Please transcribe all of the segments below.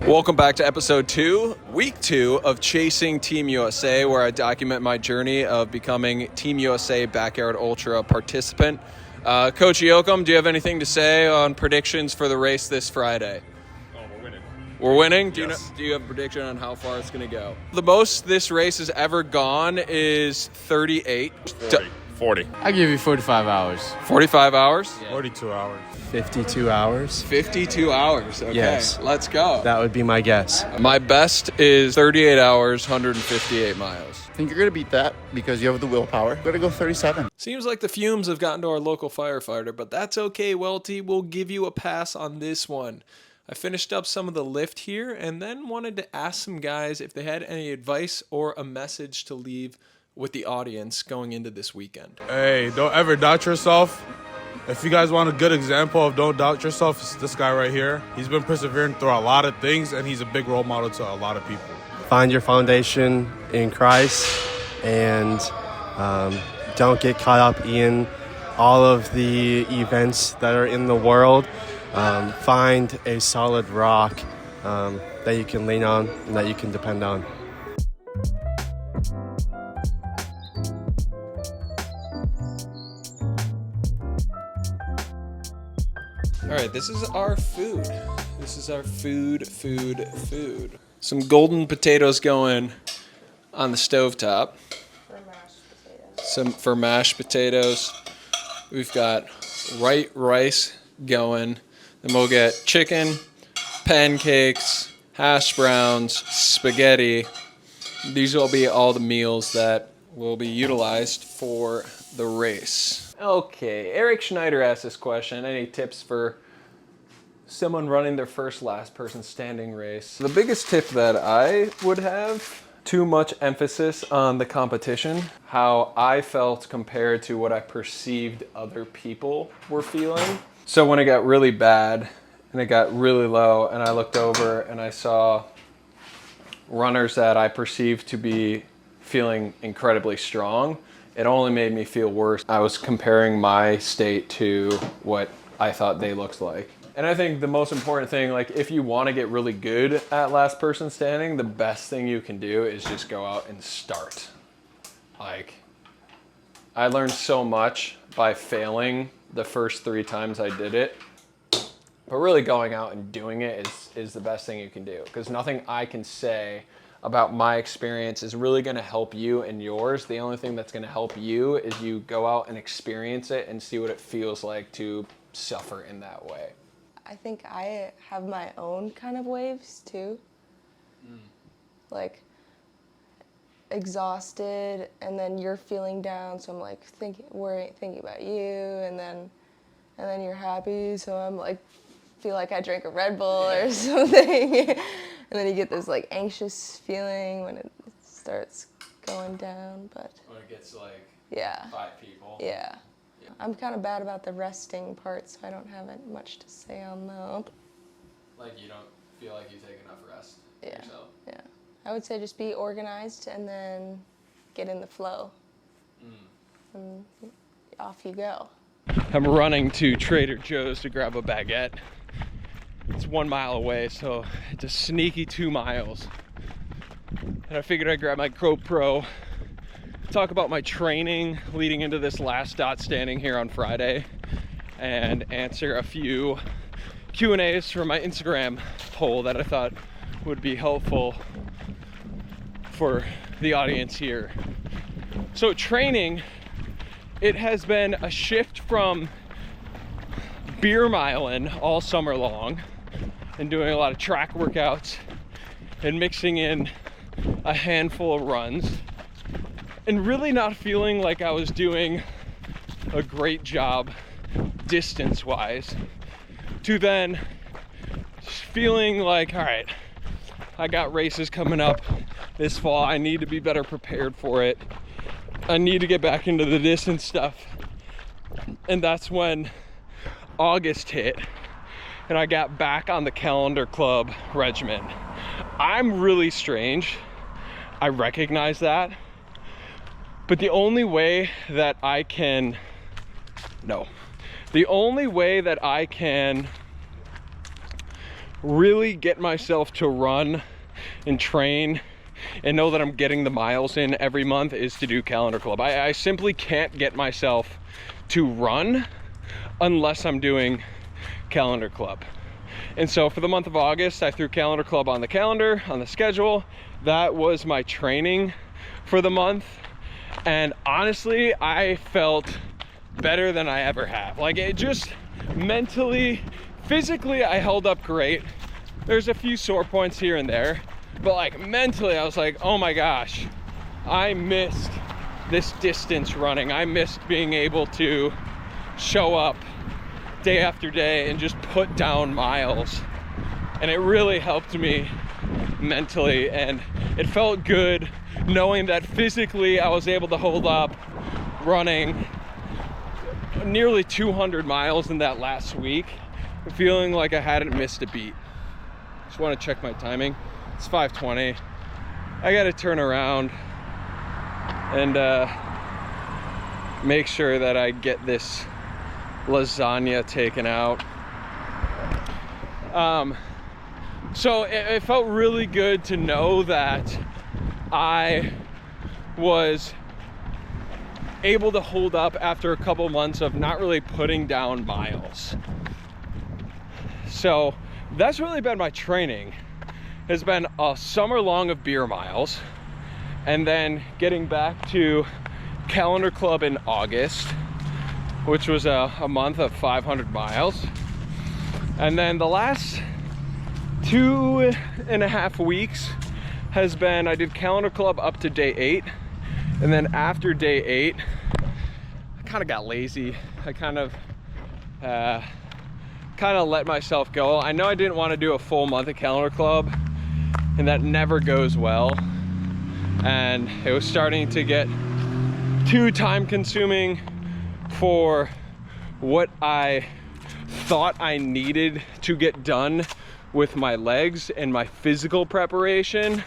Welcome back to episode 2, week 2 of Chasing Team USA, where I document my journey of becoming Team USA Backyard Ultra participant. Coach Yoakum, do you have anything to say on predictions for the race this Friday? Oh, we're winning. We're winning? Yes. Do you have a prediction on how far it's going to go? The most this race has ever gone is 38. 40. I give you 45 hours. 45 hours? 42 hours. 52 hours? 52 hours. Okay, Yes. Let's go. That would be my guess. My best is 38 hours, 158 miles. I think you're going to beat that because you have the willpower. We're going to go 37. Seems like the fumes have gotten to our local firefighter, but that's okay, Welty. We'll give you a pass on this one. I finished up some of the lift here and then wanted to ask some guys if they had any advice or a message to leave with the audience going into this weekend. Hey, don't ever doubt yourself. If you guys want a good example of don't doubt yourself, it's this guy right here. He's been persevering through a lot of things, and he's a big role model to a lot of people. Find your foundation in Christ and don't get caught up in all of the events that are in the world. Find a solid rock that you can lean on and that you can depend on. All right, this is our food. This is our food. Some golden potatoes going on the stovetop. For mashed potatoes. We've got white rice going. Then we'll get chicken, pancakes, hash browns, spaghetti. These will be all the meals that will be utilized for the race. Okay, Eric Schneider asked this question. Any tips for someone running their first last person standing race? The biggest tip that I would have, too much emphasis on the competition, how I felt compared to what I perceived other people were feeling. So when it got really bad and it got really low and I looked over and I saw runners that I perceived to be feeling incredibly strong, it only made me feel worse. I was comparing my state to what I thought they looked like. And I think the most important thing, like if you want to get really good at last person standing, the best thing you can do is just go out and start. Like, I learned so much by failing the first 3 times I did it. But really going out and doing it is the best thing you can do. Because nothing I can say about my experience is really going to help you and yours. The only thing that's going to help you is you go out and experience it and see what it feels like to suffer in that way. I think I have my own kind of waves too. Like exhausted and then you're feeling down, so I'm like thinking about you, and then you're happy, so I'm like feel like I drank a Red Bull or something. And then you get this like anxious feeling when it starts going down, but When it gets like yeah. 5 people. Yeah. I'm kind of bad about the resting part, so I don't have much to say on that. Like you don't feel like you take enough rest yourself. Yeah. I would say just be organized and then get in the flow. And off you go. I'm running to Trader Joe's to grab a baguette. It's 1 mile away, so it's a sneaky 2 miles. And I figured I'd grab my GoPro, talk about my training leading into this last dot standing here on Friday, and answer a few Q&As from my Instagram poll that I thought would be helpful for the audience here. So training, it has been a shift from beer miling all summer long and doing a lot of track workouts and mixing in a handful of runs and really not feeling like I was doing a great job distance-wise, to then feeling like, all right, I got races coming up this fall. I need to be better prepared for it. I need to get back into the distance stuff. And that's when August hit and I got back on the Calendar Club regimen. I'm really strange. I recognize that. But the only way that I can really get myself to run and train and know that I'm getting the miles in every month is to do Calendar Club. I simply can't get myself to run unless I'm doing Calendar Club. And so for the month of August, I threw Calendar Club on the calendar, on the schedule. That was my training for the month. And honestly, I felt better than I ever have. Like, it just mentally, physically, I held up great. There's a few sore points here and there, but like mentally, I was like, oh my gosh, I missed this distance running. I missed being able to show up day after day and just put down miles. And it really helped me mentally, and it felt good knowing that physically I was able to hold up running nearly 200 miles in that last week, feeling like I hadn't missed a beat. Just want to check my timing. It's 5:20. I got to turn around and make sure that I get this lasagna taken out. So it felt really good to know that I was able to hold up after a couple months of not really putting down miles. So that's really been my training. Has been a summer long of beer miles, and then getting back to Calendar Club in August, which was a month of 500 miles. And then the last 2.5 weeks has been, I did Calendar Club up to day 8. And then after day 8, I kind of got lazy. I kind of let myself go. I know I didn't want to do a full month of Calendar Club, and that never goes well. And it was starting to get too time consuming for what I thought I needed to get done with my legs and my physical preparation,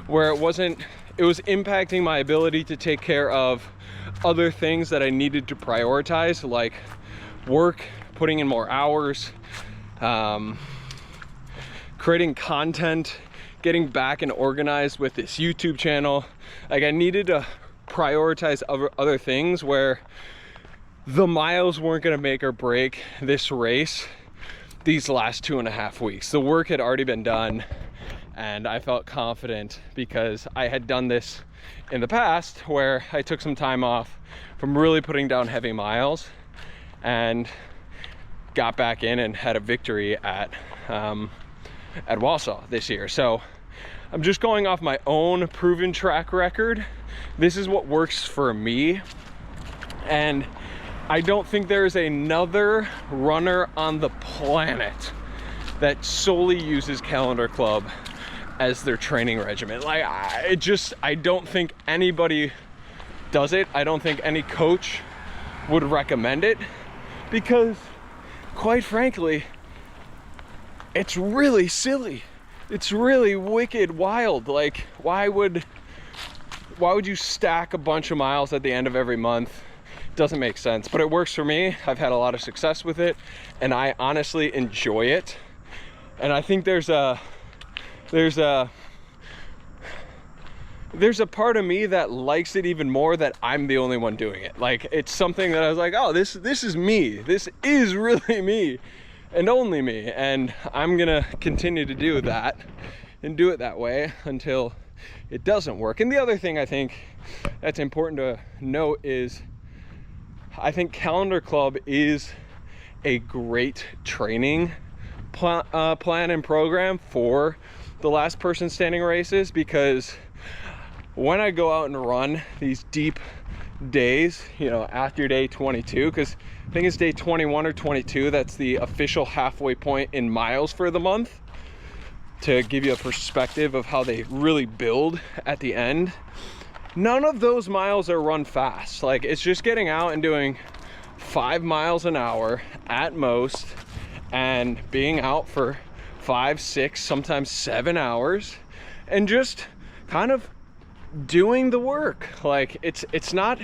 where it was impacting my ability to take care of other things that I needed to prioritize, like work, putting in more hours, creating content, getting back and organized with this YouTube channel. Like, I needed to prioritize other things where the miles weren't gonna make or break this race these last 2.5 weeks. The work had already been done, and I felt confident because I had done this in the past where I took some time off from really putting down heavy miles and got back in and had a victory at Wausau this year. So I'm just going off my own proven track record. This is what works for me, and I don't think there's another runner on the planet that solely uses Calendar Club as their training regimen. Like, I don't think anybody does it. I don't think any coach would recommend it, because quite frankly, it's really silly. It's really wicked wild. Like, why would you stack a bunch of miles at the end of every month? Doesn't make sense, but it works for me. I've had a lot of success with it, and I honestly enjoy it. And I think there's a part of me that likes it even more that I'm the only one doing it. Like, it's something that I was like, oh, this is me. This is really me and only me. And I'm gonna continue to do that and do it that way until it doesn't work. And the other thing I think that's important to note is I think Calendar Club is a great training plan and program for the last person standing races, because when I go out and run these deep days, you know, after day 22, because I think it's day 21 or 22, that's the official halfway point in miles for the month, to give you a perspective of how they really build at the end. None of those miles are run fast. Like, it's just getting out and doing 5 miles an hour at most, and being out for 5, 6, sometimes 7 hours, and just kind of doing the work. Like, it's not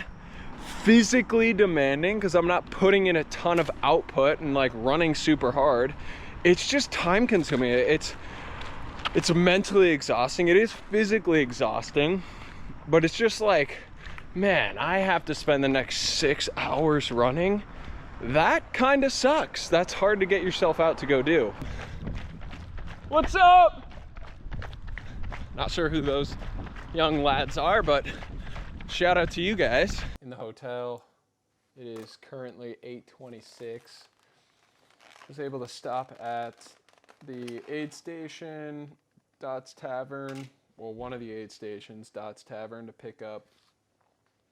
physically demanding, because I'm not putting in a ton of output and like running super hard. it's just time consuming. It's mentally exhausting. It is physically exhausting, but it's just like, man, I have to spend the next 6 hours running. That kind of sucks. That's hard to get yourself out to go do. What's up? Not sure who those young lads are, but shout out to you guys. In the hotel, it is currently 8:26. I was able to stop at the aid station, Dot's Tavern, well, one of the aid stations, Dot's Tavern, to pick up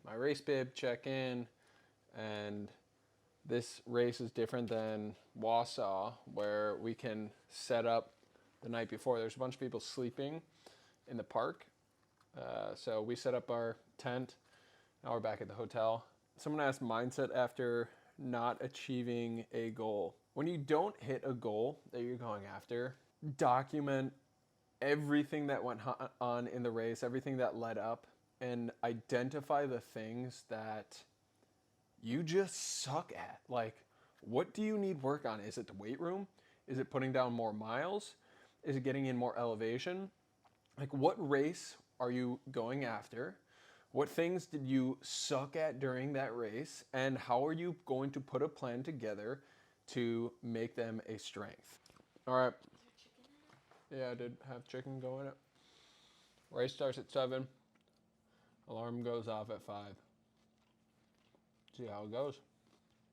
my race bib, check in, and this race is different than Wausau, where we can set up the night before. There's a bunch of people sleeping in the park, so we set up our tent. Now we're back at the hotel. Someone asked mindset after not achieving a goal. When you don't hit a goal that you're going after, document everything that went on in the race, everything that led up, and identify the things that you just suck at. Like, what do you need work on? Is it the weight room? Is it putting down more miles? Is it getting in more elevation? Like, what race are you going after? What things did you suck at during that race? And how are you going to put a plan together to make them a strength? All right. Yeah, I did have chicken go in it. Race starts at 7. Alarm goes off at 5. See how it goes.